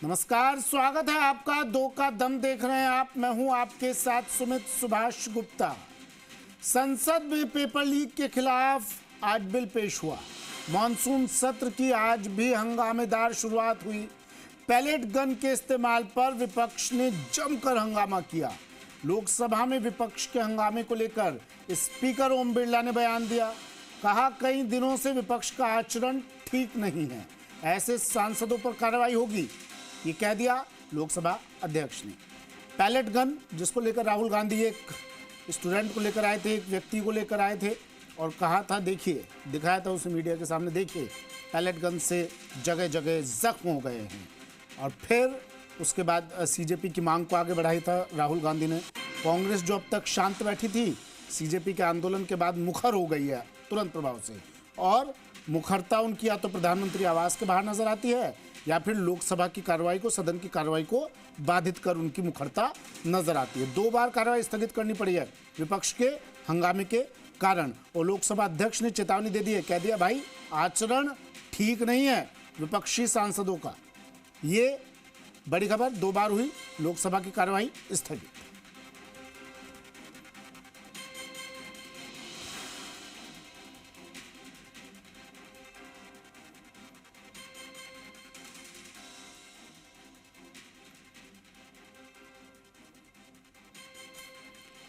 नमस्कार, स्वागत है आपका। दो का दम देख रहे हैं आप। मैं हूं आपके साथ सुमित सुभाष गुप्ता। संसद में पेपर लीक के खिलाफ आज बिल पेश हुआ। मॉनसून सत्र की आज भी हंगामेदार शुरुआत हुई। पैलेट गन के इस्तेमाल पर विपक्ष ने जमकर हंगामा किया। लोकसभा में विपक्ष के हंगामे को लेकर स्पीकर ओम बिरला ने बयान दिया। कहा, कई दिनों से विपक्ष का आचरण ठीक नहीं है, ऐसे सांसदों पर कार्रवाई होगी, ये कह दिया लोकसभा अध्यक्ष ने। पैलेट गन, जिसको लेकर राहुल गांधी एक स्टूडेंट को लेकर आए थे, एक व्यक्ति को लेकर आए थे और कहा था, देखिए, दिखाया था उसे मीडिया के सामने, देखिए पैलेट गन से जगह जगह जख्म हो गए हैं। और फिर उसके बाद सीजेपी की मांग को आगे बढ़ाई था राहुल गांधी ने। कांग्रेस जो अब तक शांत बैठी थी, सीजेपी के आंदोलन के बाद मुखर हो गई है तुरंत प्रभाव से। और मुखरता उनकी या तो प्रधानमंत्री आवास के बाहर नजर आती है या फिर लोकसभा की कार्रवाई को, सदन की कार्रवाई को बाधित कर उनकी मुखरता नजर आती है। 2 बार कार्रवाई स्थगित करनी पड़ी है विपक्ष के हंगामे के कारण। और लोकसभा अध्यक्ष ने चेतावनी दे दी है, कह दिया, भाई आचरण ठीक नहीं है विपक्षी सांसदों का। ये बड़ी खबर। 2 बार हुई लोकसभा की कार्रवाई स्थगित।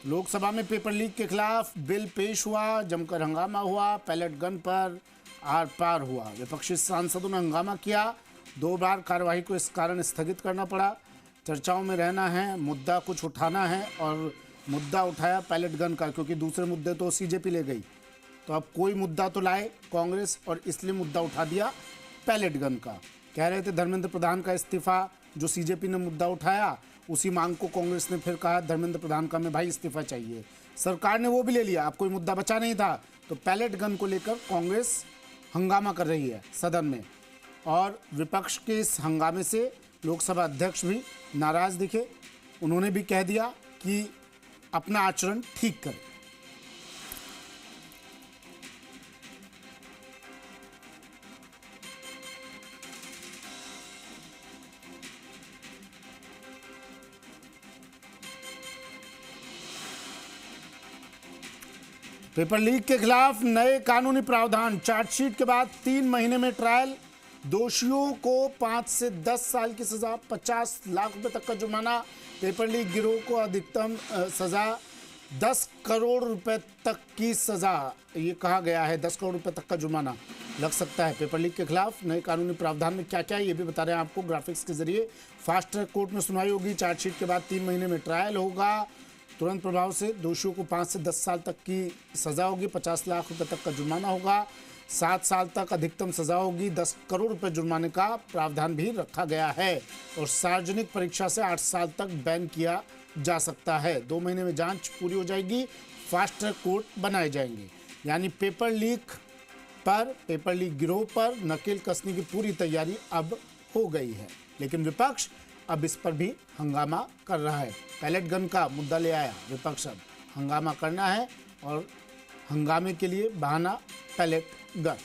लोकसभा में पेपर लीक के खिलाफ बिल पेश हुआ, जमकर हंगामा हुआ, पैलेट गन पर आर पार हुआ। विपक्षी सांसदों ने हंगामा किया। 2 बार कार्यवाही को इस कारण स्थगित करना पड़ा। चर्चाओं में रहना है, मुद्दा कुछ उठाना है और मुद्दा उठाया पैलेट गन का, क्योंकि दूसरे मुद्दे तो सीजेपी ले गई। तो अब कोई मुद्दा तो लाए कांग्रेस, और इसलिए मुद्दा उठा दिया पैलेट गन का। कह रहे थे धर्मेंद्र प्रधान का इस्तीफा, जो सीजेपी ने मुद्दा उठाया, उसी मांग को कांग्रेस ने फिर कहा धर्मेंद्र प्रधान का हमें भाई इस्तीफा चाहिए। सरकार ने वो भी ले लिया, अब कोई मुद्दा बचा नहीं था। तो पैलेट गन को लेकर कांग्रेस हंगामा कर रही है सदन में, और विपक्ष के इस हंगामे से लोकसभा अध्यक्ष भी नाराज दिखे। उन्होंने भी कह दिया कि अपना आचरण ठीक करें। पेपर लीक के खिलाफ नए कानूनी प्रावधान। चार्जशीट के बाद 3 महीने में ट्रायल। दोषियों को 5 से 10 साल की सजा, 50 लाख रुपए तक का जुर्माना। पेपर लीक गिरोह को अधिकतम सजा 10 करोड़ रुपए तक की सजा, ये कहा गया है। 10 करोड़ रुपए तक का जुर्माना लग सकता है। पेपर लीक के खिलाफ नए कानूनी प्रावधान में क्या क्या है, ये भी बता रहे हैं आपको ग्राफिक्स के जरिए। फास्ट ट्रैक कोर्ट में सुनवाई होगी। चार्जशीट के बाद 3 महीने में ट्रायल होगा। तुरंत प्रभाव से दोषियों को 5 से 10 साल तक की सजा होगी, 50 लाख रुपए तक का जुर्माना होगा, 7 साल तक अधिकतम सजा होगी, 10 करोड़ रुपए जुर्माने का प्रावधान भी रखा गया है। और सार्वजनिक परीक्षा से 8 साल तक बैन किया जा सकता है। 2 महीने में जांच पूरी हो जाएगी। फास्ट ट्रैक कोर्ट बनाए जाएंगे। यानी पेपर लीक गिरोह पर नकेल कसने की पूरी तैयारी अब हो गई है। लेकिन विपक्ष अब इस पर भी हंगामा कर रहा है। पैलेट गन का मुद्दा ले आया विपक्ष, अब हंगामा करना है और हंगामे के लिए बहाना पैलेट गन।